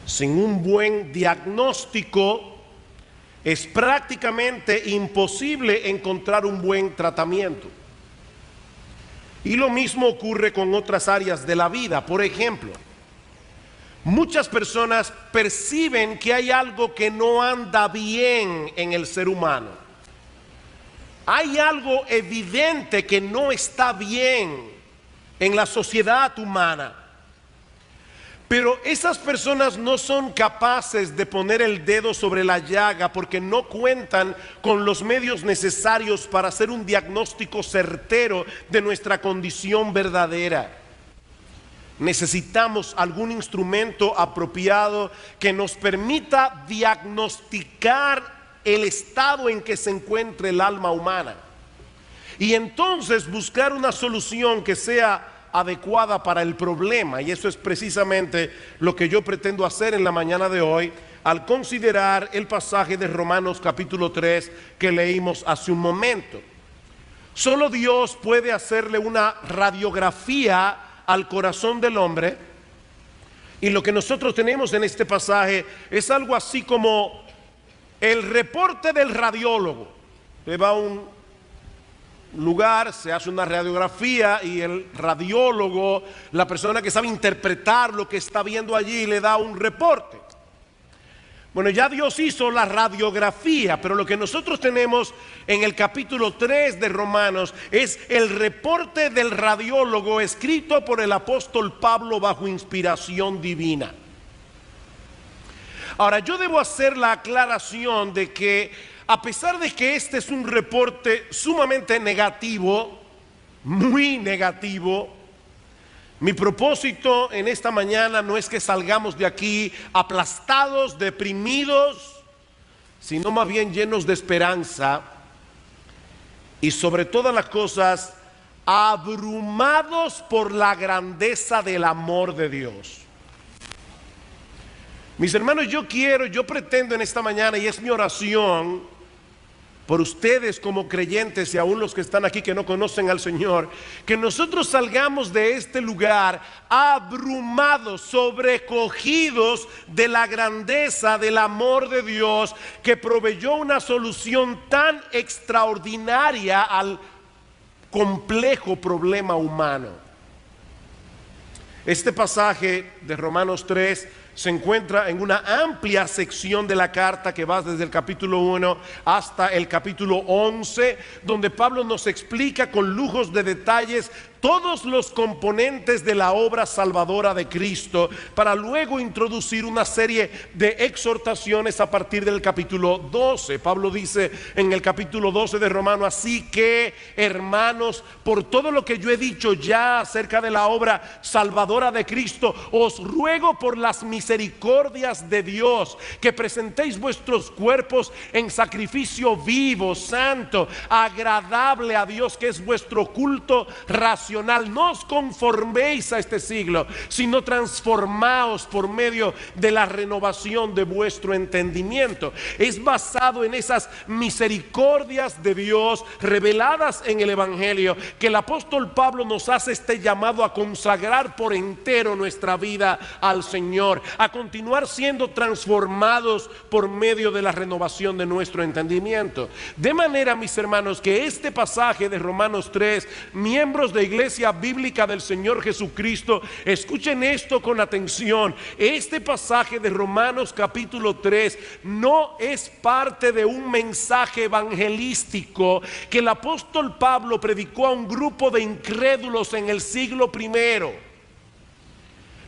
Sin un buen diagnóstico es prácticamente imposible encontrar un buen tratamiento. Y lo mismo ocurre con otras áreas de la vida. Por ejemplo, muchas personas perciben que hay algo que no anda bien en el ser humano. Hay algo evidente que no está bien en la sociedad humana. Pero esas personas no son capaces de poner el dedo sobre la llaga porque no cuentan con los medios necesarios para hacer un diagnóstico certero de nuestra condición verdadera. Necesitamos algún instrumento apropiado que nos permita diagnosticar el estado en que se encuentra el alma humana y entonces buscar una solución que sea adecuada para el problema. Y eso es precisamente lo que yo pretendo hacer en la mañana de hoy al considerar el pasaje de Romanos capítulo 3 que leímos hace un momento. Solo Dios puede hacerle una radiografía al corazón del hombre, y lo que nosotros tenemos en este pasaje es algo así como el reporte del radiólogo. Usted va a un lugar, se hace una radiografía y el radiólogo, la persona que sabe interpretar lo que está viendo allí, le da un reporte. Bueno, ya Dios hizo la radiografía, pero lo que nosotros tenemos en el capítulo 3 de Romanos es el reporte del radiólogo escrito por el apóstol Pablo bajo inspiración divina. Ahora, yo debo hacer la aclaración de que a pesar de que este es un reporte sumamente negativo, muy negativo, mi propósito en esta mañana no es que salgamos de aquí aplastados, deprimidos, sino más bien llenos de esperanza y sobre todas las cosas abrumados por la grandeza del amor de Dios. Mis hermanos, yo pretendo en esta mañana, y es mi oración por ustedes como creyentes y aún los que están aquí que no conocen al Señor, que nosotros salgamos de este lugar abrumados, sobrecogidos de la grandeza del amor de Dios, que proveyó una solución tan extraordinaria al complejo problema humano. Este pasaje de Romanos 3 se encuentra en una amplia sección de la carta que va desde el capítulo 1 hasta el capítulo 11, donde Pablo nos explica con lujos de detalles todos los componentes de la obra salvadora de Cristo, para luego introducir una serie de exhortaciones a partir del capítulo 12. Pablo dice en el capítulo 12 de Romanos: así que, hermanos, por todo lo que yo he dicho ya acerca de la obra salvadora de Cristo, os ruego por las misericordias de Dios que presentéis vuestros cuerpos en sacrificio vivo, santo, agradable a Dios, que es vuestro culto racional. No os conforméis a este siglo, sino transformaos por medio de la renovación de vuestro entendimiento. Es basado en esas misericordias de Dios reveladas en el Evangelio que el apóstol Pablo nos hace este llamado a consagrar por entero nuestra vida al Señor, a continuar siendo transformados por medio de la renovación de nuestro entendimiento. De manera, mis hermanos, que este pasaje de Romanos 3, miembros de Iglesia Bíblica del Señor Jesucristo, escuchen esto con atención. Este pasaje de Romanos capítulo 3 no es parte de un mensaje evangelístico que el apóstol Pablo predicó a un grupo de incrédulos en el siglo primero.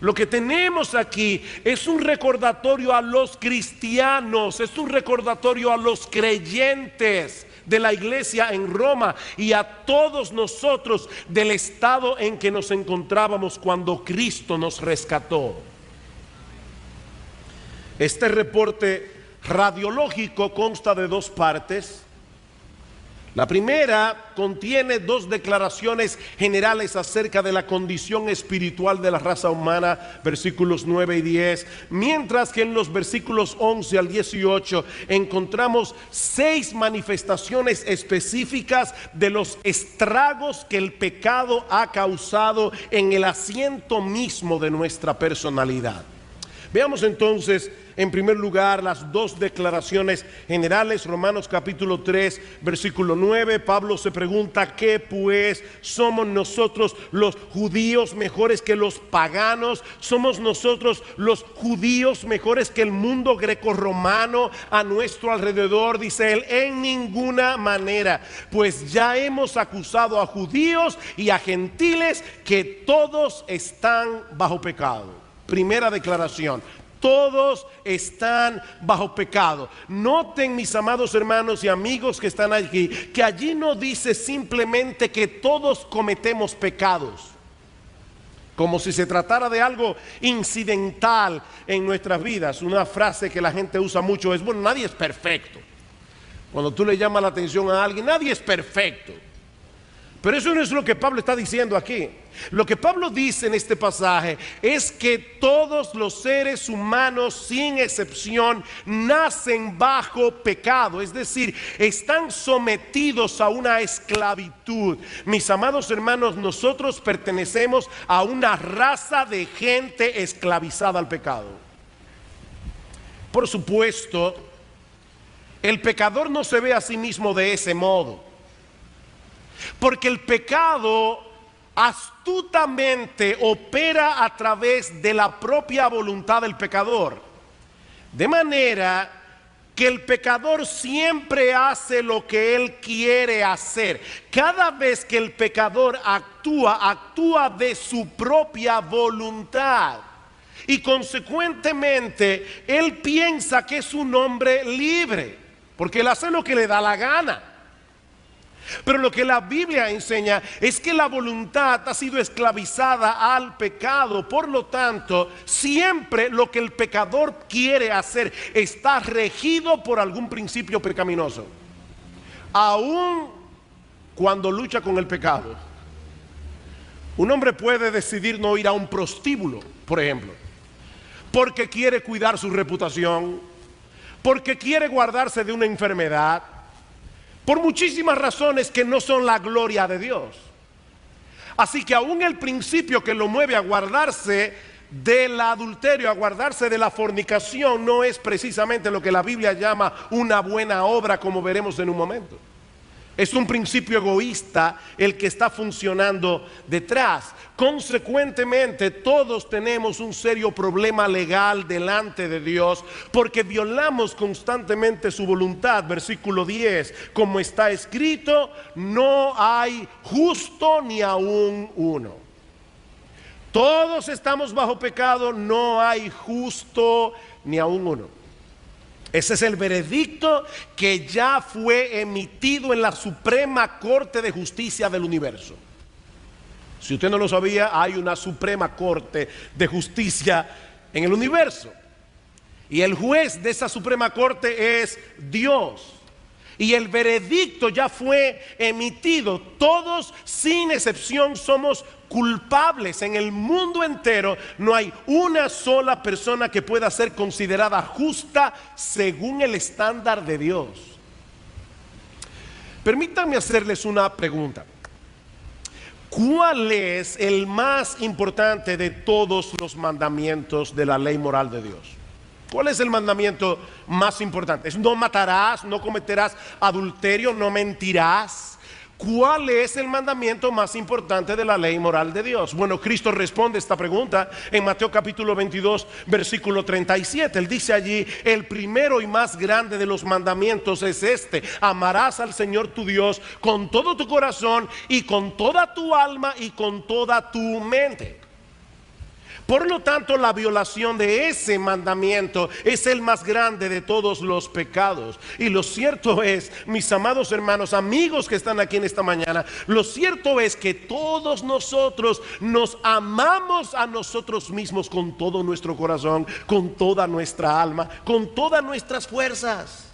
Lo que tenemos aquí es un recordatorio a los cristianos, es un recordatorio a los creyentes de la iglesia en Roma y a todos nosotros del estado en que nos encontrábamos cuando Cristo nos rescató. Este reporte radiológico consta de dos partes. La primera contiene dos declaraciones generales acerca de la condición espiritual de la raza humana, versículos 9 y 10, mientras que en los versículos 11 al 18 encontramos 6 manifestaciones específicas de los estragos que el pecado ha causado en el asiento mismo de nuestra personalidad. Veamos entonces, en primer lugar, las dos declaraciones generales. Romanos capítulo 3, versículo 9. Pablo se pregunta: ¿qué pues? ¿Somos nosotros los judíos mejores que los paganos? ¿Somos nosotros los judíos mejores que el mundo grecorromano a nuestro alrededor? Dice él: en ninguna manera, pues ya hemos acusado a judíos y a gentiles que todos están bajo pecado. Primera declaración: todos están bajo pecado. Noten, mis amados hermanos y amigos que están aquí, que allí no dice simplemente que todos cometemos pecados, como si se tratara de algo incidental en nuestras vidas. Una frase que la gente usa mucho es: bueno, nadie es perfecto. Cuando tú le llamas la atención a alguien, nadie es perfecto. Pero eso no es lo que Pablo está diciendo aquí. Lo que Pablo dice en este pasaje es que todos los seres humanos, sin excepción, nacen bajo pecado. Es decir, están sometidos a una esclavitud. Mis amados hermanos, nosotros pertenecemos a una raza de gente esclavizada al pecado. Por supuesto, el pecador no se ve a sí mismo de ese modo, porque el pecado astutamente opera a través de la propia voluntad del pecador. De manera que el pecador siempre hace lo que él quiere hacer. Cada vez que el pecador actúa de su propia voluntad. Y consecuentemente él piensa que es un hombre libre, porque él hace lo que le da la gana. Pero lo que la Biblia enseña es que la voluntad ha sido esclavizada al pecado. Por lo tanto, siempre lo que el pecador quiere hacer está regido por algún principio pecaminoso. Aún cuando lucha con el pecado, un hombre puede decidir no ir a un prostíbulo, por ejemplo, porque quiere cuidar su reputación, porque quiere guardarse de una enfermedad, por muchísimas razones que no son la gloria de Dios. Así que aún el principio que lo mueve a guardarse del adulterio, a guardarse de la fornicación, no es precisamente lo que la Biblia llama una buena obra, como veremos en un momento. Es un principio egoísta el que está funcionando detrás. Consecuentemente, todos tenemos un serio problema legal delante de Dios, porque violamos constantemente su voluntad. Versículo 10, como está escrito: no hay justo ni aún uno. Todos estamos bajo pecado, no hay justo ni aún uno. Ese es el veredicto que ya fue emitido en la Suprema Corte de Justicia del universo. Si usted no lo sabía, hay una Suprema Corte de Justicia en el universo. Y el juez de esa Suprema Corte es Dios. Y el veredicto ya fue emitido. Todos, sin excepción, somos culpables. En el mundo entero no hay una sola persona que pueda ser considerada justa según el estándar de Dios. Permítanme hacerles una pregunta. ¿Cuál es el más importante de todos los mandamientos de la ley moral de Dios? ¿Cuál es el mandamiento más importante? ¿Es no matarás, no cometerás adulterio, no mentirás? ¿Cuál es el mandamiento más importante de la ley moral de Dios? Bueno, Cristo responde esta pregunta en Mateo capítulo 22, versículo 37. Él dice allí: el primero y más grande de los mandamientos es este: amarás al Señor tu Dios con todo tu corazón y con toda tu alma y con toda tu mente. Por lo tanto, la violación de ese mandamiento es el más grande de todos los pecados. Y lo cierto es, mis amados hermanos, amigos que están aquí en esta mañana, lo cierto es que todos nosotros nos amamos a nosotros mismos con todo nuestro corazón, con toda nuestra alma, con todas nuestras fuerzas.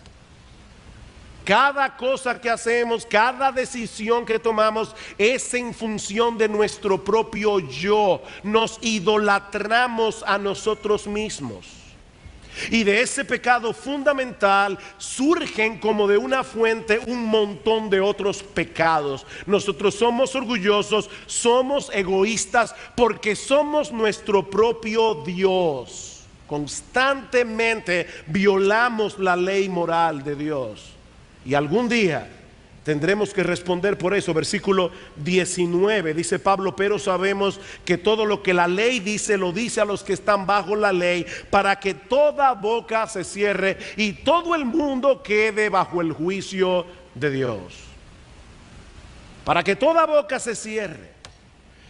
Cada cosa que hacemos, cada decisión que tomamos es en función de nuestro propio yo. Nos idolatramos a nosotros mismos. Y de ese pecado fundamental surgen como de una fuente un montón de otros pecados. Nosotros somos orgullosos, somos egoístas porque somos nuestro propio Dios. Constantemente violamos la ley moral de Dios. Y algún día tendremos que responder por eso. Versículo 19 dice Pablo: pero sabemos que todo lo que la ley dice, lo dice a los que están bajo la ley, para que toda boca se cierre y todo el mundo quede bajo el juicio de Dios. Para que toda boca se cierre.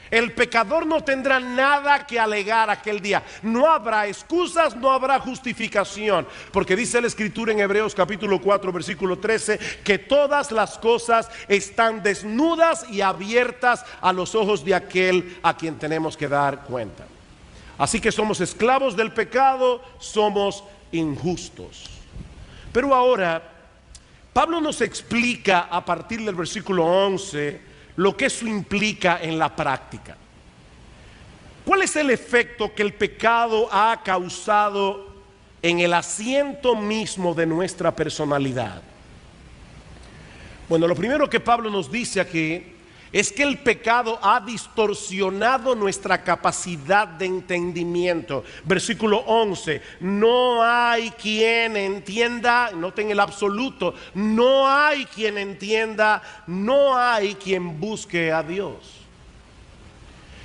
El pecador no tendrá nada que alegar aquel día. No habrá excusas, no habrá justificación. Porque dice la Escritura en Hebreos capítulo 4 versículo 13 que todas las cosas están desnudas y abiertas a los ojos de aquel a quien tenemos que dar cuenta. Así que somos esclavos del pecado, somos injustos. Pero ahora Pablo nos explica a partir del versículo 11 lo que eso implica en la práctica. ¿Cuál es el efecto que el pecado ha causado en el asiento mismo de nuestra personalidad? Bueno, lo primero que Pablo nos dice aquí es que el pecado ha distorsionado nuestra capacidad de entendimiento. Versículo 11: no hay quien entienda, noten el absoluto, no hay quien entienda, no hay quien busque a Dios.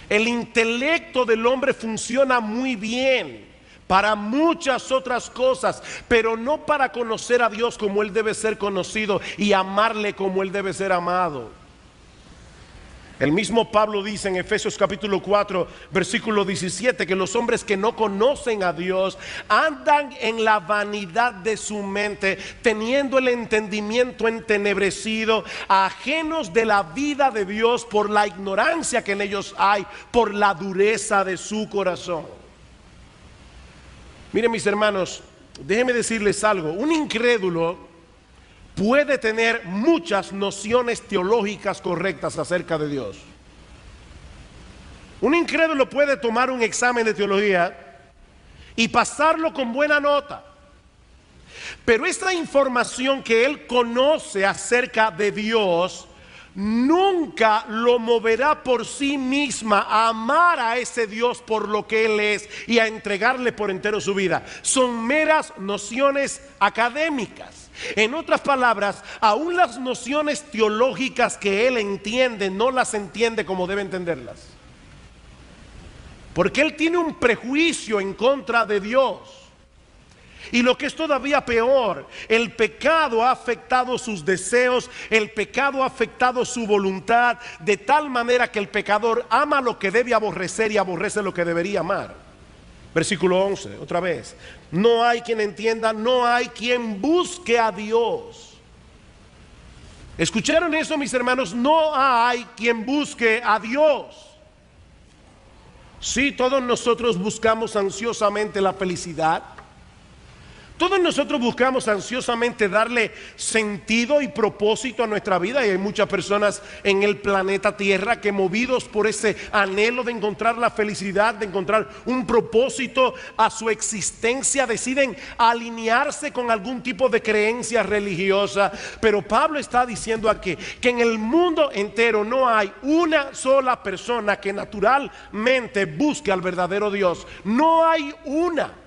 El intelecto del hombre funciona muy bien para muchas otras cosas, pero no para conocer a Dios como Él debe ser conocido y amarle como Él debe ser amado. El mismo Pablo dice en Efesios capítulo 4 versículo 17 que los hombres que no conocen a Dios andan en la vanidad de su mente, teniendo el entendimiento entenebrecido, ajenos de la vida de Dios por la ignorancia que en ellos hay, por la dureza de su corazón. Miren, mis hermanos, déjenme decirles algo. Un incrédulo puede tener muchas nociones teológicas correctas acerca de Dios. Un incrédulo puede tomar un examen de teología y pasarlo con buena nota, pero esta información que él conoce acerca de Dios nunca lo moverá por sí misma a amar a ese Dios por lo que Él es y a entregarle por entero su vida. Son meras nociones académicas. En otras palabras, aún las nociones teológicas que él entiende, no las entiende como debe entenderlas. Porque él tiene un prejuicio en contra de Dios. Y lo que es todavía peor, el pecado ha afectado sus deseos, el pecado ha afectado su voluntad, de tal manera que el pecador ama lo que debe aborrecer y aborrece lo que debería amar. Versículo 11, otra vez: no hay quien entienda, no hay quien busque a Dios. ¿Escucharon eso, mis hermanos? No hay quien busque a Dios. Sí, todos nosotros buscamos ansiosamente la felicidad. Todos nosotros buscamos ansiosamente darle sentido y propósito a nuestra vida, y hay muchas personas en el planeta Tierra que, movidos por ese anhelo de encontrar la felicidad, de encontrar un propósito a su existencia, deciden alinearse con algún tipo de creencia religiosa. Pero Pablo está diciendo aquí que en el mundo entero no hay una sola persona que naturalmente busque al verdadero Dios. No hay una.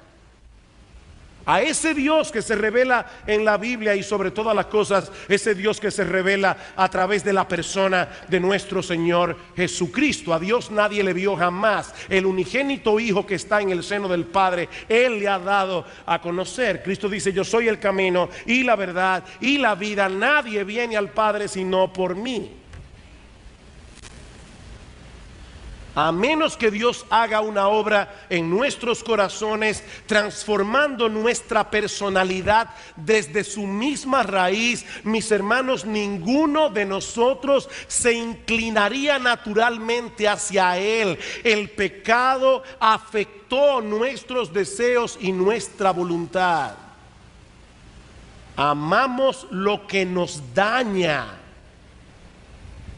A ese Dios que se revela en la Biblia y sobre todas las cosas, ese Dios que se revela a través de la persona de nuestro Señor Jesucristo. A Dios nadie le vio jamás. El unigénito Hijo que está en el seno del Padre, Él le ha dado a conocer. Cristo dice: yo soy el camino y la verdad y la vida. Nadie viene al Padre sino por mí. A menos que Dios haga una obra en nuestros corazones, transformando nuestra personalidad desde su misma raíz, mis hermanos, ninguno de nosotros se inclinaría naturalmente hacia Él. El pecado afectó nuestros deseos y nuestra voluntad. Amamos lo que nos daña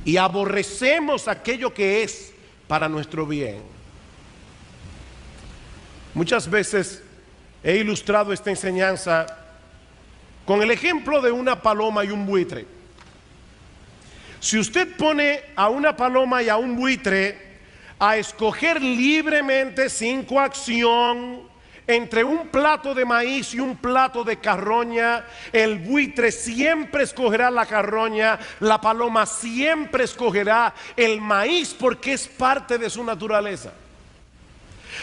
y aborrecemos aquello que es para nuestro bien. Muchas veces he ilustrado esta enseñanza con el ejemplo de una paloma y un buitre. Si usted pone a una paloma y a un buitre a escoger libremente, sin coacción, entre un plato de maíz y un plato de carroña, el buitre siempre escogerá la carroña, la paloma siempre escogerá el maíz porque es parte de su naturaleza.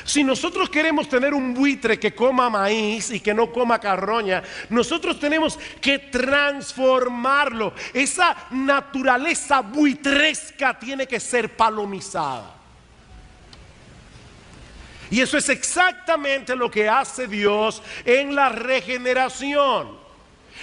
Si nosotros queremos tener un buitre que coma maíz y que no coma carroña, nosotros tenemos que transformarlo. Esa naturaleza buitresca tiene que ser palomizada. Y eso es exactamente lo que hace Dios en la regeneración.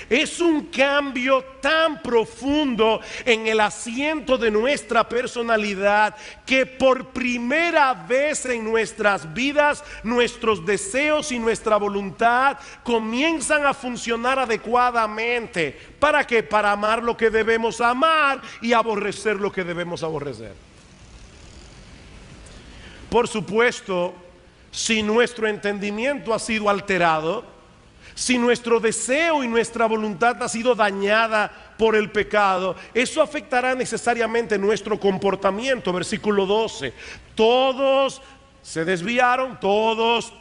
Es un cambio tan profundo en el asiento de nuestra personalidad que por primera vez en nuestras vidas, nuestros deseos y nuestra voluntad comienzan a funcionar adecuadamente. ¿Para qué? Para amar lo que debemos amar y aborrecer lo que debemos aborrecer. Por supuesto, si nuestro entendimiento ha sido alterado, si nuestro deseo y nuestra voluntad ha sido dañada por el pecado, eso afectará necesariamente nuestro comportamiento. Versículo 12. Todos se desviaron, todos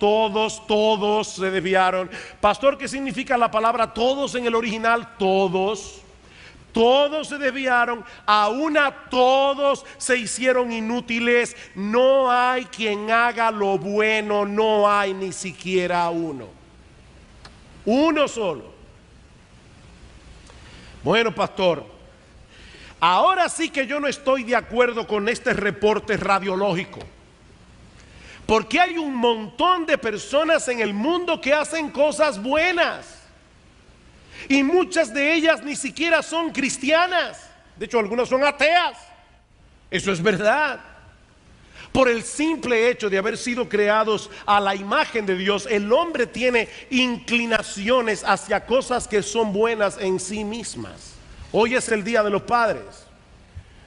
se desviaron. Pastor, ¿qué significa la palabra todos en el original? Todos se desviaron, aún a todos se hicieron inútiles. No hay quien haga lo bueno, no hay ni siquiera uno solo. Bueno, pastor, ahora sí que yo no estoy de acuerdo con este reporte radiológico, porque hay un montón de personas en el mundo que hacen cosas buenas y muchas de ellas ni siquiera son cristianas. De hecho, algunas son ateas. Eso es verdad. Por el simple hecho de haber sido creados a la imagen de Dios, el hombre tiene inclinaciones hacia cosas que son buenas en sí mismas. Hoy es el Día de los Padres.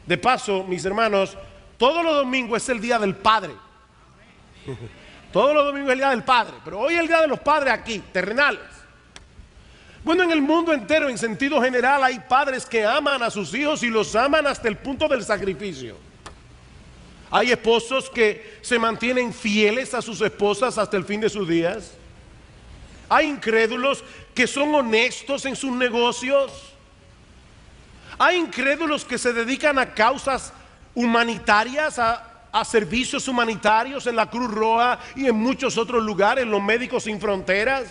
De paso, mis hermanos, todos los domingos es el Día del Padre. Todos los domingos es el Día del Padre, pero hoy es el Día de los Padres aquí, terrenales. Bueno, en el mundo entero, en sentido general, hay padres que aman a sus hijos y los aman hasta el punto del sacrificio. Hay esposos que se mantienen fieles a sus esposas hasta el fin de sus días. Hay incrédulos que son honestos en sus negocios. Hay incrédulos que se dedican a causas humanitarias, a servicios humanitarios en la Cruz Roja y en muchos otros lugares, los Médicos Sin Fronteras.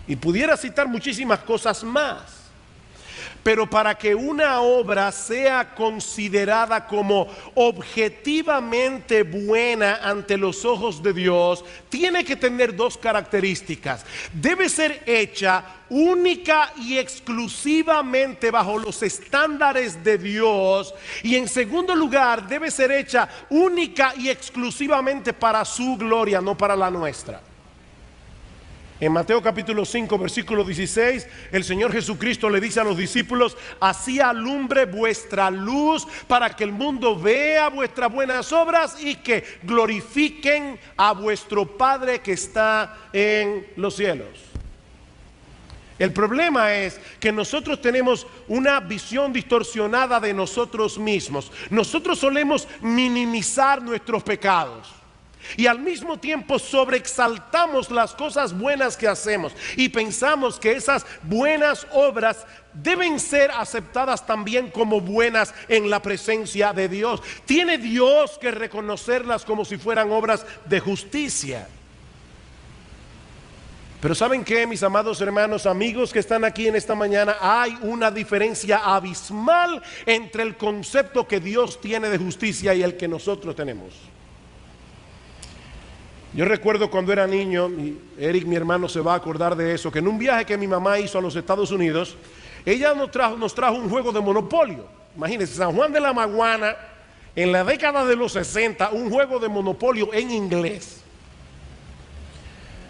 Y pudiera citar muchísimas cosas más. Pero para que una obra sea considerada como objetivamente buena ante los ojos de Dios, tiene que tener dos características. Debe ser hecha única y exclusivamente bajo los estándares de Dios. Y en segundo lugar, debe ser hecha única y exclusivamente para su gloria, no para la nuestra. En Mateo capítulo 5 versículo 16, el Señor Jesucristo le dice a los discípulos: así alumbre vuestra luz para que el mundo vea vuestras buenas obras y que glorifiquen a vuestro Padre que está en los cielos. El problema es que nosotros tenemos una visión distorsionada de nosotros mismos. Nosotros solemos minimizar nuestros pecados y al mismo tiempo sobreexaltamos las cosas buenas que hacemos y pensamos que esas buenas obras deben ser aceptadas también como buenas en la presencia de Dios. Tiene Dios que reconocerlas como si fueran obras de justicia. Pero ¿saben qué, mis amados hermanos, amigos que están aquí en esta mañana? Hay una diferencia abismal entre el concepto que Dios tiene de justicia y el que nosotros tenemos. Yo recuerdo cuando era niño, y Eric, mi hermano, se va a acordar de eso, que en un viaje que mi mamá hizo a los Estados Unidos, ella nos trajo un juego de Monopolio. Imagínense, San Juan de la Maguana, en la década de los 60, un juego de Monopolio en inglés.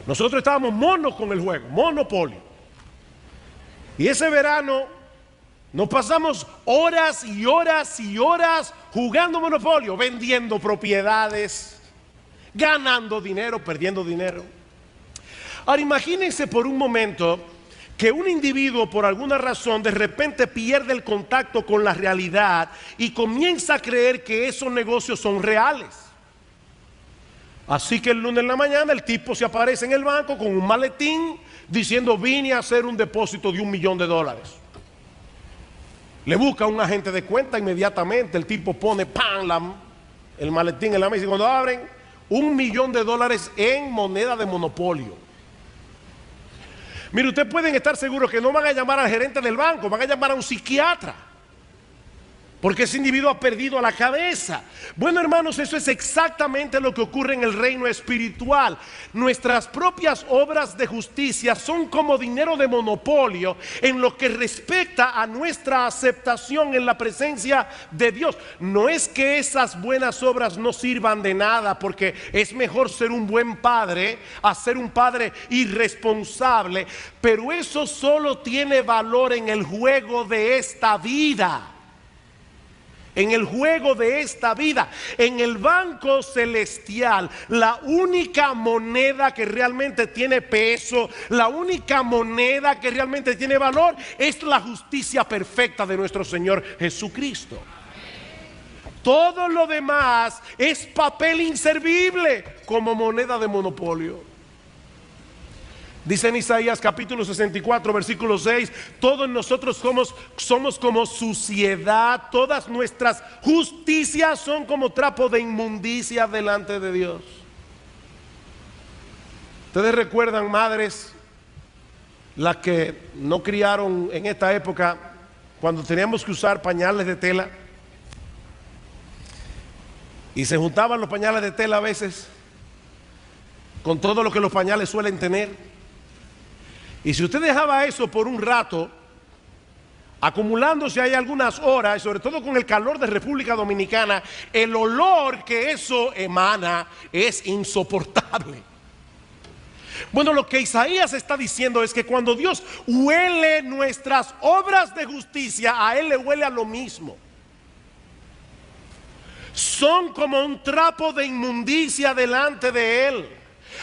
Nosotros estábamos monos con el juego, Monopolio. Y ese verano nos pasamos horas y horas y horas jugando Monopolio, vendiendo propiedades, ganando dinero, perdiendo dinero. Ahora imagínense por un momento que un individuo por alguna razón de repente pierde el contacto con la realidad y comienza a creer que esos negocios son reales. Así que el lunes en la mañana el tipo se aparece en el banco con un maletín diciendo: vine a hacer un depósito de $1.000.000. Le busca un agente de cuenta inmediatamente. El tipo pone el maletín en la mesa y cuando abren, $1.000.000 en moneda de monopolio. Mire, ustedes pueden estar seguros que no van a llamar al gerente del banco, van a llamar a un psiquiatra, porque ese individuo ha perdido la cabeza. Bueno, hermanos, eso es exactamente lo que ocurre en el reino espiritual. Nuestras propias obras de justicia son como dinero de monopolio en lo que respecta a nuestra aceptación en la presencia de Dios. No es que esas buenas obras no sirvan de nada, porque es mejor ser un buen padre a ser un padre irresponsable, pero eso solo tiene valor en el juego de esta vida. En el juego de esta vida, en el banco celestial, la única moneda que realmente tiene peso, la única moneda que realmente tiene valor, es la justicia perfecta de nuestro Señor Jesucristo. Todo lo demás es papel inservible como moneda de monopolio. Dice en Isaías capítulo 64 versículo 6: todos nosotros somos como suciedad, todas nuestras justicias son como trapo de inmundicia delante de Dios. Ustedes recuerdan, madres, las que no criaron en esta época, cuando teníamos que usar pañales de tela y se juntaban los pañales de tela a veces con todo lo que los pañales suelen tener. Y si usted dejaba eso por un rato, acumulándose ahí algunas horas, sobre todo con el calor de República Dominicana, el olor que eso emana es insoportable. Bueno, lo que Isaías está diciendo es que cuando Dios huele nuestras obras de justicia, a Él le huele a lo mismo. Son como un trapo de inmundicia delante de Él.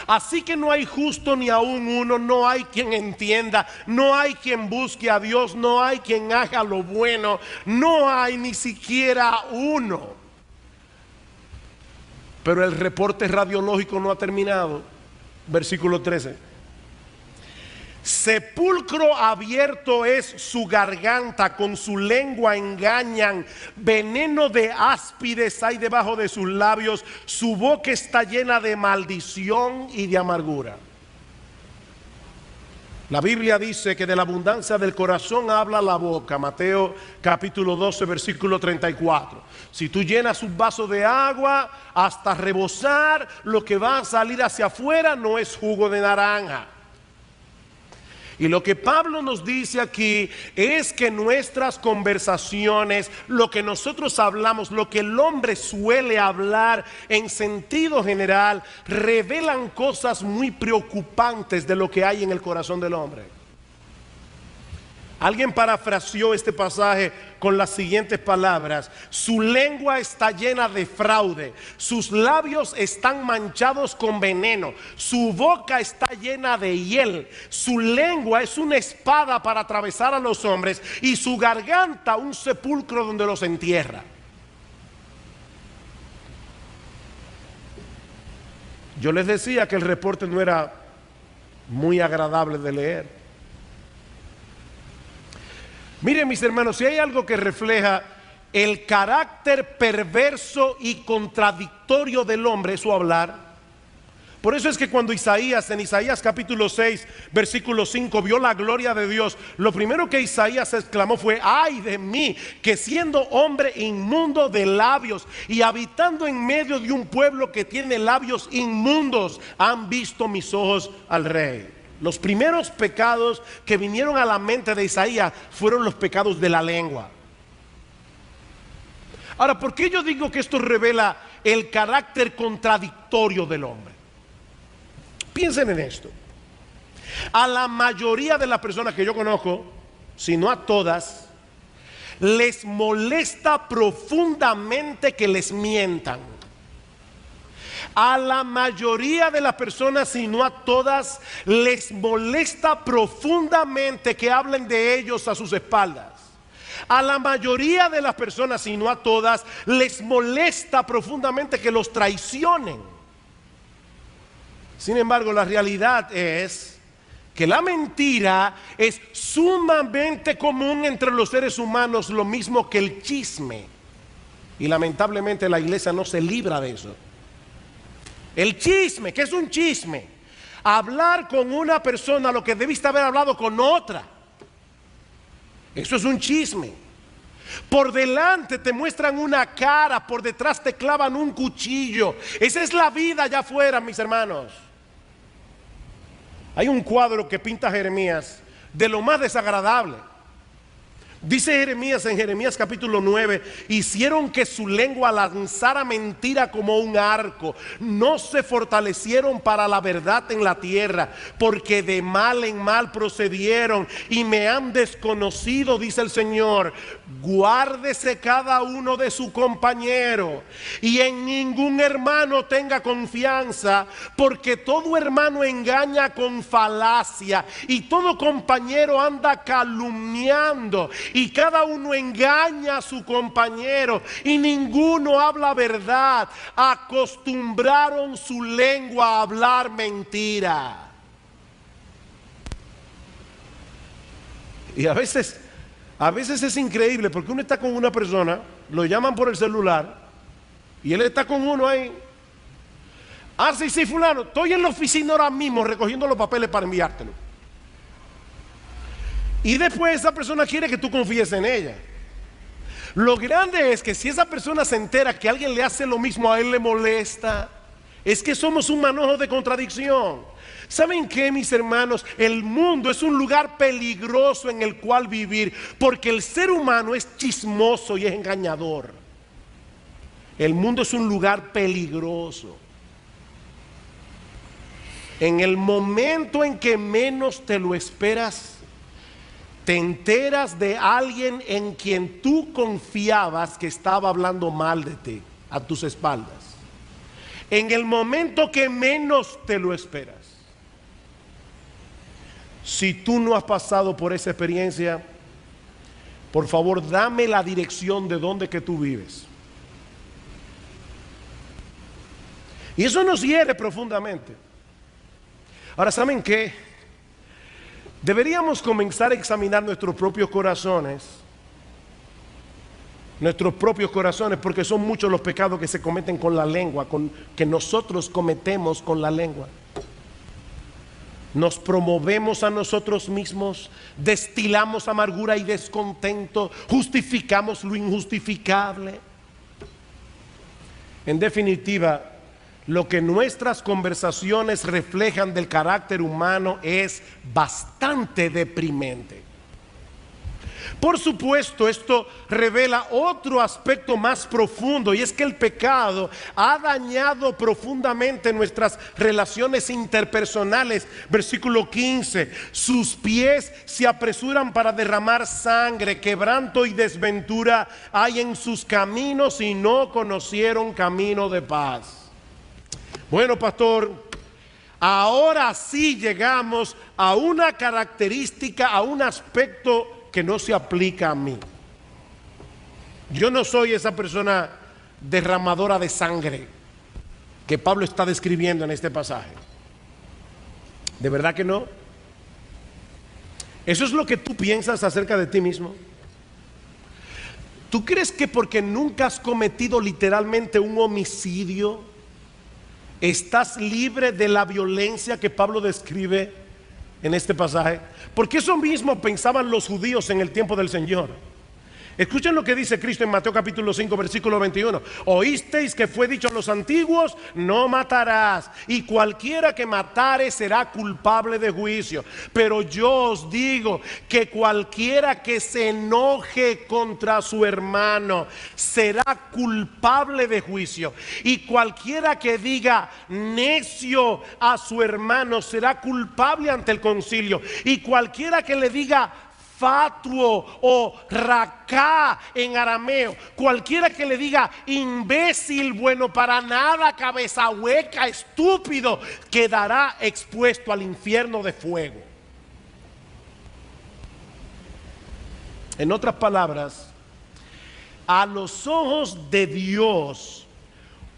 Así que no hay justo ni aún uno, no hay quien entienda, no hay quien busque a Dios, no hay quien haga lo bueno, no hay ni siquiera uno. Pero el reporte radiológico no ha terminado. Versículo 13: sepulcro abierto es su garganta, con su lengua engañan, veneno de áspides hay debajo de sus labios, su boca está llena de maldición y de amargura. La Biblia dice que de la abundancia del corazón habla la boca. Mateo capítulo 12 versículo 34. Si tú llenas un vaso de agua hasta rebosar, lo que va a salir hacia afuera no es jugo de naranja. Y lo que Pablo nos dice aquí es que nuestras conversaciones, lo que nosotros hablamos, lo que el hombre suele hablar en sentido general, revelan cosas muy preocupantes de lo que hay en el corazón del hombre. Alguien parafraseó este pasaje con las siguientes palabras: su lengua está llena de fraude, sus labios están manchados con veneno, su boca está llena de hiel, su lengua es una espada para atravesar a los hombres y su garganta un sepulcro donde los entierra. Yo les decía que el reporte no era muy agradable de leer. Miren, mis hermanos, si hay algo que refleja el carácter perverso y contradictorio del hombre, es su hablar. Por eso es que cuando en Isaías capítulo 6 versículo 5 vio la gloria de Dios, lo primero que Isaías exclamó fue: ay de mí, que siendo hombre inmundo de labios y habitando en medio de un pueblo que tiene labios inmundos, han visto mis ojos al Rey. Los primeros pecados que vinieron a la mente de Isaías fueron los pecados de la lengua. Ahora, ¿por qué yo digo que esto revela el carácter contradictorio del hombre? Piensen en esto. A la mayoría de las personas que yo conozco, si no a todas, les molesta profundamente que les mientan. A la mayoría de las personas, si no a todas, les molesta profundamente que hablen de ellos a sus espaldas. A la mayoría de las personas, si no a todas, les molesta profundamente que los traicionen. Sin embargo, la realidad es que la mentira es sumamente común entre los seres humanos, lo mismo que el chisme. Y lamentablemente la iglesia no se libra de eso. El chisme, ¿qué es un chisme? Hablar con una persona lo que debiste haber hablado con otra. Eso es un chisme. Por delante te muestran una cara, por detrás te clavan un cuchillo. Esa es la vida allá afuera, mis hermanos. Hay un cuadro que pinta Jeremías de lo más desagradable. Dice Jeremías en Jeremías capítulo 9: hicieron que su lengua lanzara mentira como un arco, no se fortalecieron para la verdad en la tierra, porque de mal en mal procedieron y me han desconocido, dice el Señor. Guárdese cada uno de su compañero y en ningún hermano tenga confianza, porque todo hermano engaña con falacia y todo compañero anda calumniando. Y cada uno engaña a su compañero y ninguno habla verdad. Acostumbraron su lengua a hablar mentira. Y a veces es increíble, porque uno está con una persona, lo llaman por el celular y él está con uno ahí. Ah, sí, sí, fulano, estoy en la oficina ahora mismo recogiendo los papeles para enviártelo. Y después esa persona quiere que tú confíes en ella. Lo grande es que si esa persona se entera que alguien le hace lo mismo, a él le molesta. Es que somos un manojo de contradicción. ¿Saben qué, mis hermanos? El mundo es un lugar peligroso en el cual vivir, porque el ser humano es chismoso y es engañador. El mundo es un lugar peligroso. En el momento en que menos te lo esperas, te enteras de alguien en quien tú confiabas que estaba hablando mal de ti a tus espaldas. En el momento que menos te lo esperas. Si tú no has pasado por esa experiencia, por favor, dame la dirección de donde que tú vives. Y eso nos hiere profundamente. Ahora, ¿saben qué? Deberíamos comenzar a examinar nuestros propios corazones. Nuestros propios corazones, porque son muchos los pecados que se cometen con la lengua, que nosotros cometemos con la lengua. Nos promovemos a nosotros mismos, destilamos amargura y descontento, justificamos lo injustificable. En definitiva, lo que nuestras conversaciones reflejan del carácter humano es bastante deprimente. Por supuesto, esto revela otro aspecto más profundo, y es que el pecado ha dañado profundamente nuestras relaciones interpersonales. Versículo 15: sus pies se apresuran para derramar sangre, quebranto y desventura hay en sus caminos y no conocieron camino de paz. Bueno, pastor, ahora sí llegamos a una característica, a un aspecto que no se aplica a mí. Yo no soy esa persona derramadora de sangre que Pablo está describiendo en este pasaje. ¿De verdad que no? ¿Eso es lo que tú piensas acerca de ti mismo? ¿Tú crees que porque nunca has cometido literalmente un homicidio, estás libre de la violencia que Pablo describe en este pasaje? Porque eso mismo pensaban los judíos en el tiempo del Señor. Escuchen lo que dice Cristo en Mateo capítulo 5 versículo 21. Oísteis que fue dicho a los antiguos: no matarás, y cualquiera que matare será culpable de juicio. Pero yo os digo que cualquiera que se enoje contra su hermano será culpable de juicio, y cualquiera que diga necio a su hermano será culpable ante el concilio, y cualquiera que le diga fatuo o racá en arameo, cualquiera que le diga imbécil, bueno para nada, cabeza hueca, estúpido, quedará expuesto al infierno de fuego. En otras palabras, a los ojos de Dios,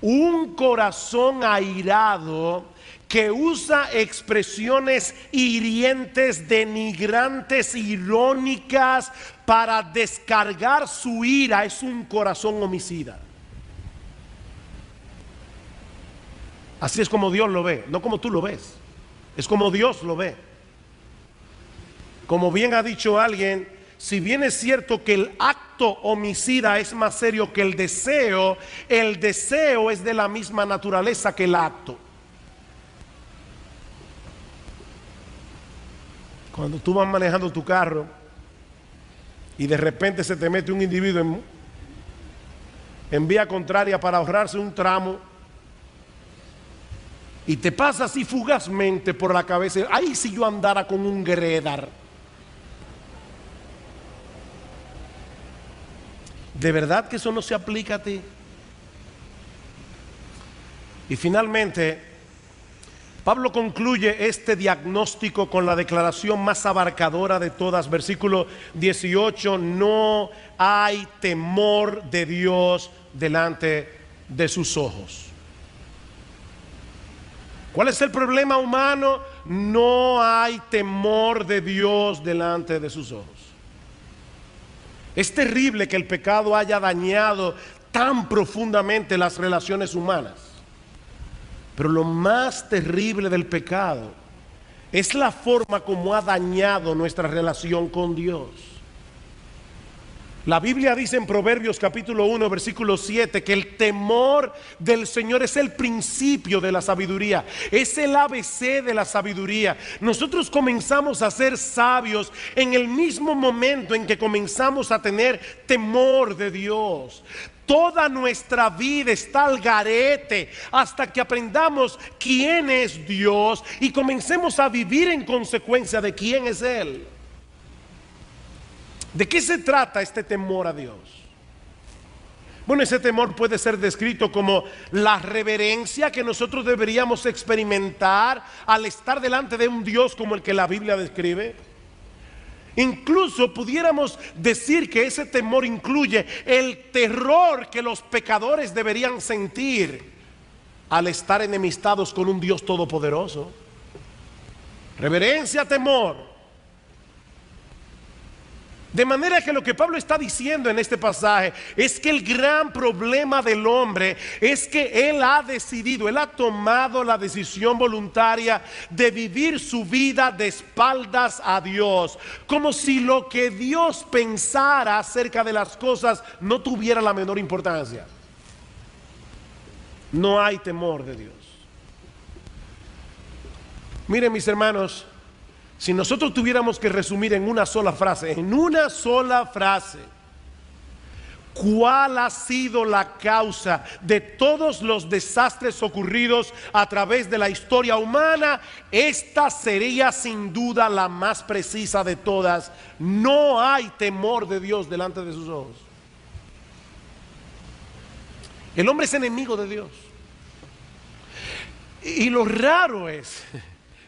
un corazón airado que usa expresiones hirientes, denigrantes, irónicas para descargar su ira, es un corazón homicida. Así es como Dios lo ve, no como tú lo ves, es como Dios lo ve. Como bien ha dicho alguien, si bien es cierto que el acto homicida es más serio que el deseo es de la misma naturaleza que el acto. Cuando tú vas manejando tu carro y de repente se te mete un individuo en vía contraria para ahorrarse un tramo y te pasa así fugazmente por la cabeza, ay, si yo andara con un Gredar. ¿De verdad que eso no se aplica a ti? Y finalmente, Pablo concluye este diagnóstico con la declaración más abarcadora de todas, versículo 18, no hay temor de Dios delante de sus ojos. ¿Cuál es el problema humano? No hay temor de Dios delante de sus ojos. Es terrible que el pecado haya dañado tan profundamente las relaciones humanas. Pero lo más terrible del pecado es la forma como ha dañado nuestra relación con Dios. La Biblia dice en Proverbios capítulo 1 versículo 7 que el temor del Señor es el principio de la sabiduría, es el ABC de la sabiduría. Nosotros comenzamos a ser sabios en el mismo momento en que comenzamos a tener temor de Dios. Toda nuestra vida está al garete hasta que aprendamos quién es Dios y comencemos a vivir en consecuencia de quién es Él. ¿De qué se trata este temor a Dios? Bueno, ese temor puede ser descrito como la reverencia que nosotros deberíamos experimentar al estar delante de un Dios como el que la Biblia describe. Incluso pudiéramos decir que ese temor incluye el terror que los pecadores deberían sentir al estar enemistados con un Dios todopoderoso. Reverencia, temor. De manera que lo que Pablo está diciendo en este pasaje es que el gran problema del hombre es que él ha decidido, él ha tomado la decisión voluntaria de vivir su vida de espaldas a Dios, como si lo que Dios pensara acerca de las cosas no tuviera la menor importancia. No hay temor de Dios. Miren, mis hermanos, si nosotros tuviéramos que resumir en una sola frase, ¿cuál ha sido la causa de todos los desastres ocurridos a través de la historia humana? Esta sería sin duda la más precisa de todas. No hay temor de Dios delante de sus ojos. El hombre es enemigo de Dios. Y lo raro es,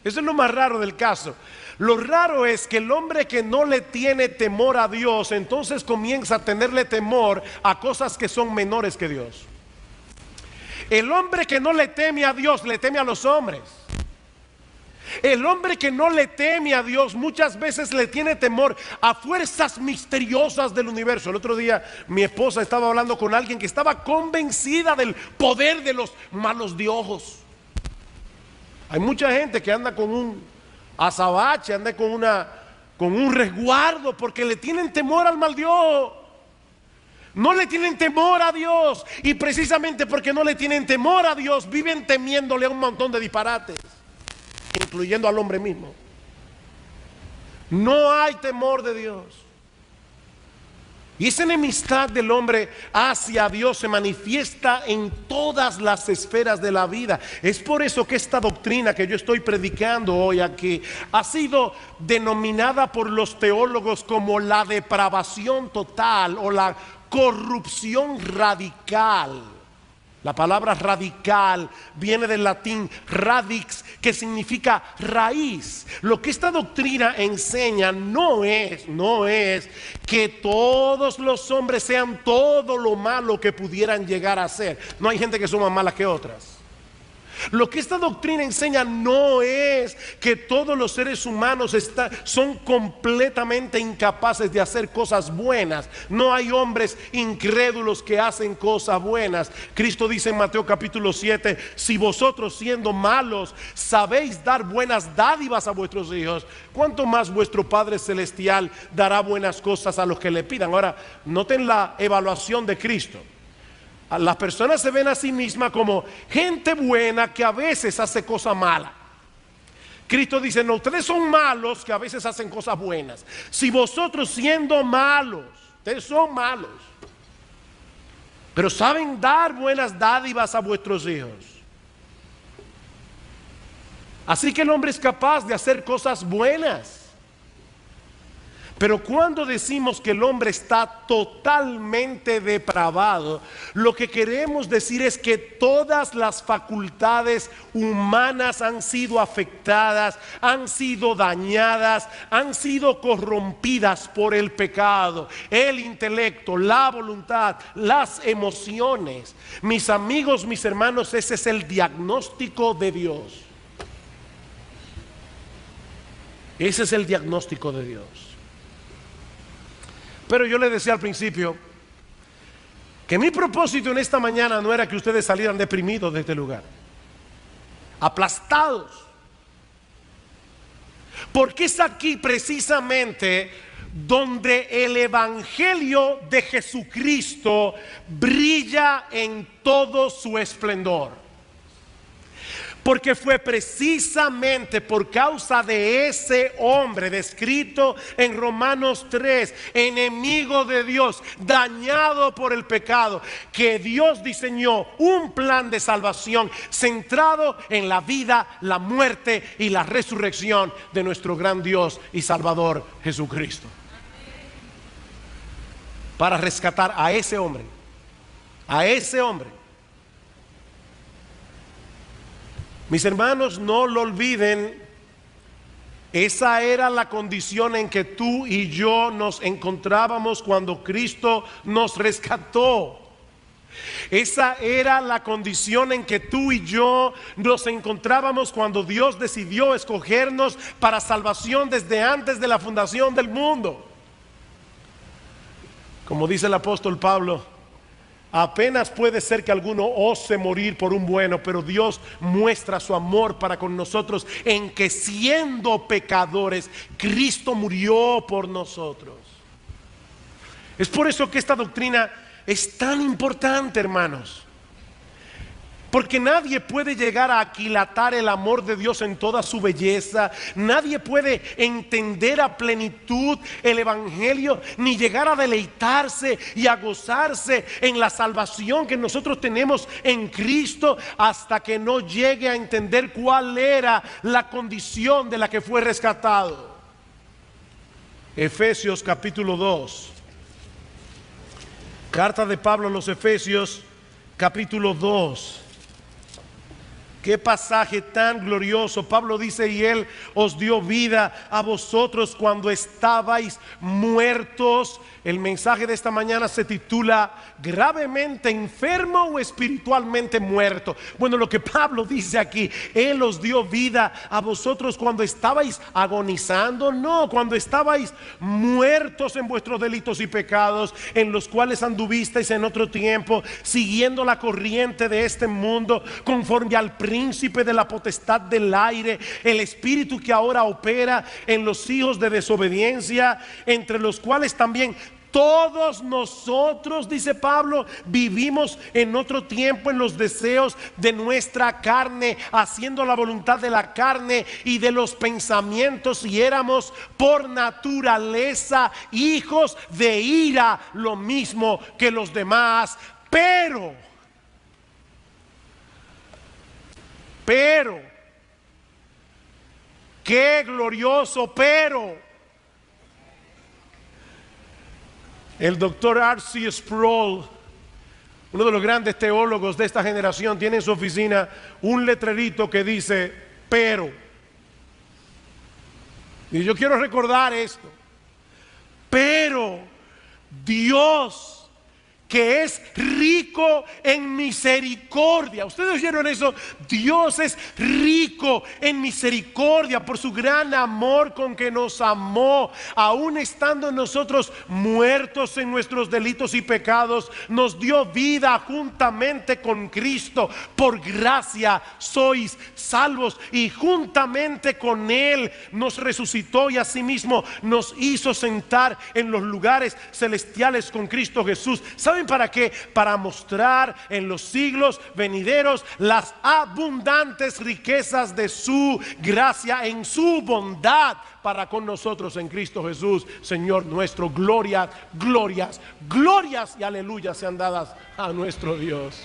eso es lo más raro del caso. Lo raro es que el hombre que no le tiene temor a Dios, entonces comienza a tenerle temor a cosas que son menores que Dios. El hombre que no le teme a Dios, le teme a los hombres. El hombre que no le teme a Dios muchas veces le tiene temor a fuerzas misteriosas del universo. El otro día mi esposa estaba hablando con alguien que estaba convencida del poder de los malos de ojos. Hay mucha gente que anda con un azabache, anda con un resguardo porque le tienen temor al mal Dios. No le tienen temor a Dios, y precisamente porque no le tienen temor a Dios viven temiéndole a un montón de disparates, incluyendo al hombre mismo. No hay temor de Dios. Y esa enemistad del hombre hacia Dios se manifiesta en todas las esferas de la vida. Es por eso que esta doctrina que yo estoy predicando hoy aquí ha sido denominada por los teólogos como la depravación total o la corrupción radical. La palabra radical viene del latín radix, que significa raíz. Lo que esta doctrina enseña no es que todos los hombres sean todo lo malo que pudieran llegar a ser. No hay gente que son más malas que otras. Lo que esta doctrina enseña no es que todos los seres humanos son completamente incapaces de hacer cosas buenas. No hay hombres incrédulos que hacen cosas buenas. Cristo dice en Mateo capítulo 7: si vosotros siendo malos sabéis dar buenas dádivas a vuestros hijos, ¿cuánto más vuestro Padre Celestial dará buenas cosas a los que le pidan? Ahora, noten la evaluación de Cristo. Las personas se ven a sí mismas como gente buena que a veces hace cosas malas. Cristo dice: no, ustedes son malos que a veces hacen cosas buenas. Si vosotros siendo malos, ustedes son malos, pero saben dar buenas dádivas a vuestros hijos. Así que el hombre es capaz de hacer cosas buenas. Pero cuando decimos que el hombre está totalmente depravado, lo que queremos decir es que todas las facultades humanas han sido afectadas, han sido dañadas, han sido corrompidas por el pecado. El intelecto, la voluntad, las emociones. Mis amigos, mis hermanos, ese es el diagnóstico de Dios. Ese es el diagnóstico de Dios. Pero yo les decía al principio que mi propósito en esta mañana no era que ustedes salieran deprimidos de este lugar, aplastados, porque es aquí precisamente donde el evangelio de Jesucristo brilla en todo su esplendor. Porque fue precisamente por causa de ese hombre descrito en Romanos 3, enemigo de Dios, dañado por el pecado, que Dios diseñó un plan de salvación centrado en la vida, la muerte y la resurrección de nuestro gran Dios y Salvador Jesucristo. Para rescatar a ese hombre, a ese hombre. Mis hermanos, no lo olviden, esa era la condición en que tú y yo nos encontrábamos cuando Cristo nos rescató. Esa era la condición en que tú y yo nos encontrábamos cuando Dios decidió escogernos para salvación desde antes de la fundación del mundo. Como dice el apóstol Pablo: apenas puede ser que alguno ose morir por un bueno, pero Dios muestra su amor para con nosotros en que siendo pecadores, Cristo murió por nosotros. Es por eso que esta doctrina es tan importante, hermanos. Porque nadie puede llegar a aquilatar el amor de Dios en toda su belleza. Nadie puede entender a plenitud el evangelio, ni llegar a deleitarse y a gozarse en la salvación que nosotros tenemos en Cristo, hasta que no llegue a entender cuál era la condición de la que fue rescatado. Efesios capítulo 2. Carta de Pablo a los Efesios capítulo 2. Qué pasaje tan glorioso. Pablo dice: y Él os dio vida a vosotros cuando estabais muertos. El mensaje de esta mañana se titula gravemente enfermo o espiritualmente muerto. Bueno, lo que Pablo dice aquí: Él os dio vida a vosotros cuando estabais agonizando. No, cuando estabais muertos en vuestros delitos y pecados, en los cuales anduvisteis en otro tiempo, siguiendo la corriente de este mundo, conforme al príncipe de la potestad del aire, el espíritu que ahora opera en los hijos de desobediencia, entre los cuales también todos nosotros, dice Pablo, vivimos en otro tiempo en los deseos de nuestra carne, haciendo la voluntad de la carne y de los pensamientos, y éramos por naturaleza hijos de ira, lo mismo que los demás. Pero, qué glorioso pero. El doctor R.C. Sproul, uno de los grandes teólogos de esta generación, tiene en su oficina un letrerito que dice pero. Y yo quiero recordar esto: pero Dios, que es rico en misericordia. ¿Ustedes oyeron eso? Dios es rico en misericordia por su gran amor con que nos amó, aun estando nosotros muertos en nuestros delitos y pecados, nos dio vida juntamente con Cristo. Por gracia sois salvos, y juntamente con Él nos resucitó y asimismo nos hizo sentar en los lugares celestiales con Cristo Jesús. ¿Saben para qué? Para mostrar en los siglos venideros las abundantes riquezas de su gracia en su bondad para con nosotros en Cristo Jesús, Señor nuestro. Glorias, glorias, glorias y aleluyas sean dadas a nuestro Dios.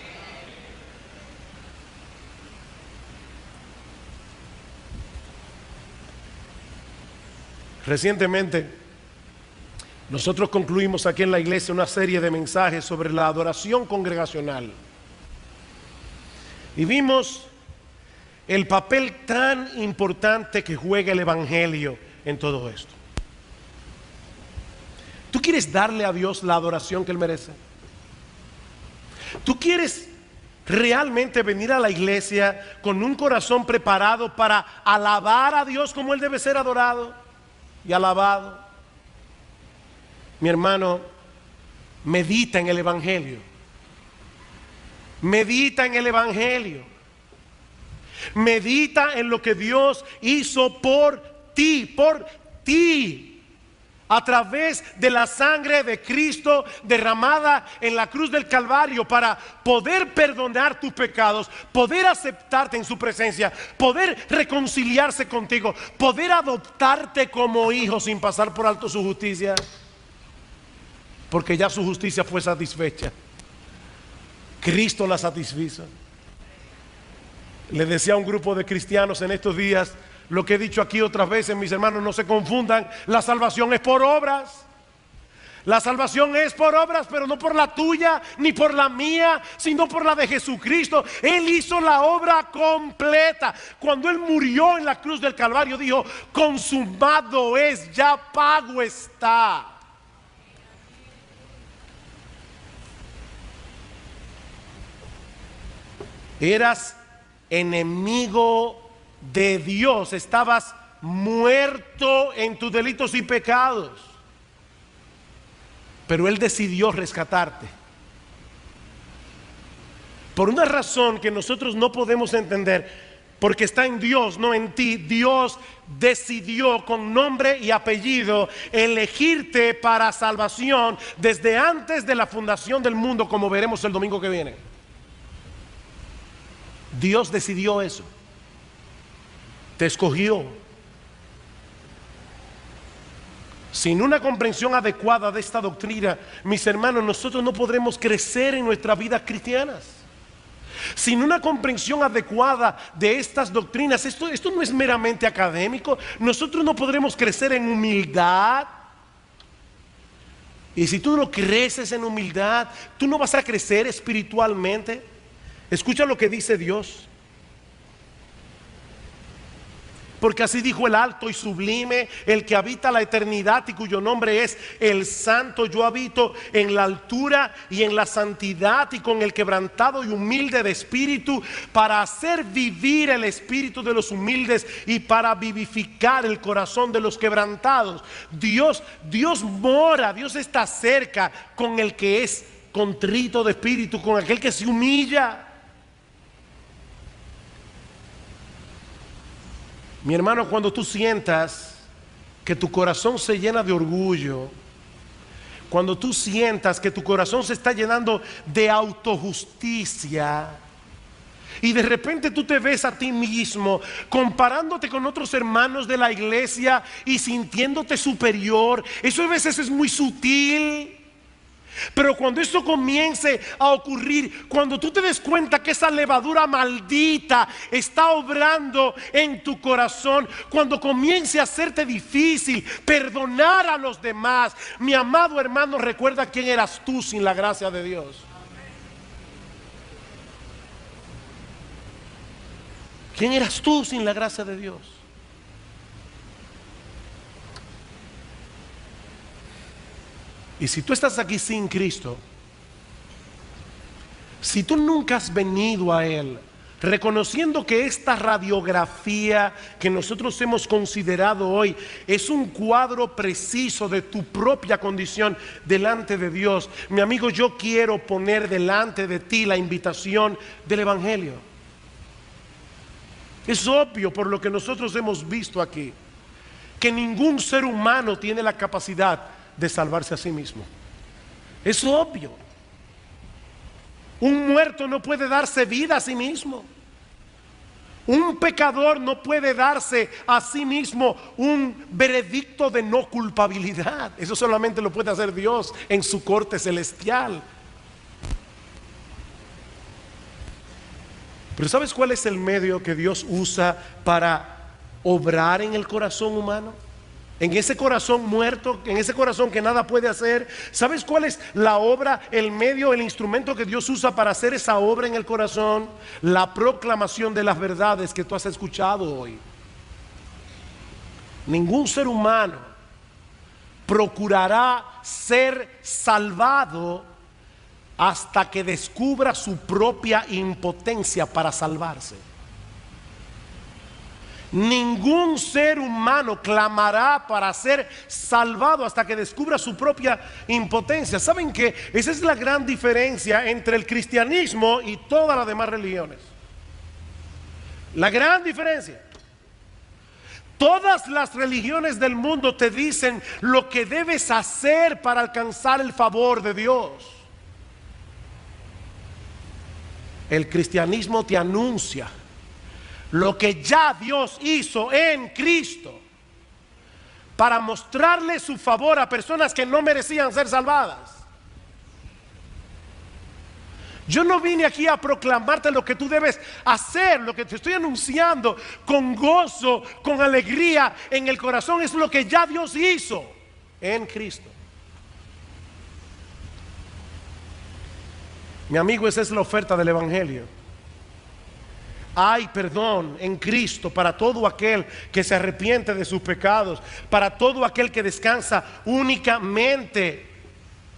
Recientemente nosotros concluimos aquí en la iglesia una serie de mensajes sobre la adoración congregacional. Y vimos el papel tan importante que juega el Evangelio en todo esto. ¿Tú quieres darle a Dios la adoración que Él merece? ¿Tú quieres realmente venir a la iglesia con un corazón preparado para alabar a Dios como Él debe ser adorado y alabado? Mi hermano, medita en el Evangelio. Medita en el Evangelio. Medita en lo que Dios hizo por ti, a través de la sangre de Cristo derramada en la cruz del Calvario, para poder perdonar tus pecados, poder aceptarte en su presencia, poder reconciliarse contigo, poder adoptarte como hijo sin pasar por alto su justicia. Porque ya su justicia fue satisfecha. Cristo la satisfizo. Le decía a un grupo de cristianos en estos días lo que he dicho aquí otras veces: mis hermanos, no se confundan, la salvación es por obras. La salvación es por obras, pero no por la tuya ni por la mía, sino por la de Jesucristo. Él hizo la obra completa. Cuando Él murió en la cruz del Calvario, dijo: consumado es, ya pago está. Eras enemigo de Dios, estabas muerto en tus delitos y pecados, pero Él decidió rescatarte por una razón que nosotros no podemos entender, porque está en Dios, no en ti. Dios decidió con nombre y apellido elegirte para salvación desde antes de la fundación del mundo, como veremos el domingo que viene. Dios decidió eso. Te escogió. Sin una comprensión adecuada de esta doctrina, mis hermanos, nosotros no podremos crecer en nuestras vidas cristianas. Sin una comprensión adecuada de estas doctrinas, esto no es meramente académico. Nosotros no podremos crecer en humildad. Y si tú no creces en humildad, tú no vas a crecer espiritualmente. Escucha lo que dice Dios. Porque así dijo el alto y sublime, el que habita la eternidad y cuyo nombre es el Santo: yo habito en la altura y en la santidad y con el quebrantado y humilde de espíritu, para hacer vivir el espíritu de los humildes y para vivificar el corazón de los quebrantados. Dios mora, Dios está cerca con el que es contrito de espíritu, con aquel que se humilla. Mi hermano, cuando tú sientas que tu corazón se llena de orgullo, cuando tú sientas que tu corazón se está llenando de autojusticia, y de repente tú te ves a ti mismo comparándote con otros hermanos de la iglesia y sintiéndote superior, eso a veces es muy sutil. Pero cuando esto comience a ocurrir, cuando tú te des cuenta que esa levadura maldita está obrando en tu corazón, cuando comience a hacerte difícil perdonar a los demás, mi amado hermano, recuerda quién eras tú sin la gracia de Dios. ¿Quién eras tú sin la gracia de Dios? Y si tú estás aquí sin Cristo, Si tú nunca has venido a Él, reconociendo que esta radiografía que nosotros hemos considerado hoy es un cuadro preciso de tu propia condición delante de Dios, mi amigo, yo quiero poner delante de ti la invitación del Evangelio. Es obvio por lo que nosotros hemos visto aquí que ningún ser humano tiene la capacidad de salvarse a sí mismo. Es obvio. Un muerto no puede darse vida a sí mismo. Un pecador no puede darse a sí mismo un veredicto de no culpabilidad. Eso solamente lo puede hacer Dios en su corte celestial. Pero ¿sabes cuál es el medio que Dios usa para obrar en el corazón humano? En ese corazón muerto, en ese corazón que nada puede hacer. ¿Sabes cuál es la obra, el medio, el instrumento que Dios usa para hacer esa obra en el corazón? La proclamación de las verdades que tú has escuchado hoy. Ningún ser humano procurará ser salvado hasta que descubra su propia impotencia para salvarse. Ningún ser humano clamará para ser salvado hasta que descubra su propia impotencia. ¿Saben qué? Esa es la gran diferencia entre el cristianismo y todas las demás religiones. La gran diferencia. Todas las religiones del mundo te dicen lo que debes hacer para alcanzar el favor de Dios. El cristianismo te anuncia lo que ya Dios hizo en Cristo para mostrarle su favor a personas que no merecían ser salvadas. Yo no vine aquí a proclamarte lo que tú debes hacer. Lo que te estoy anunciando con gozo, con alegría en el corazón, es lo que ya Dios hizo en Cristo. Mi amigo, esa es la oferta del Evangelio. Hay perdón en Cristo para todo aquel que se arrepiente de sus pecados, para todo aquel que descansa únicamente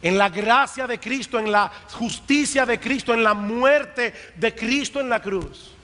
en la gracia de Cristo, en la justicia de Cristo, en la muerte de Cristo en la cruz.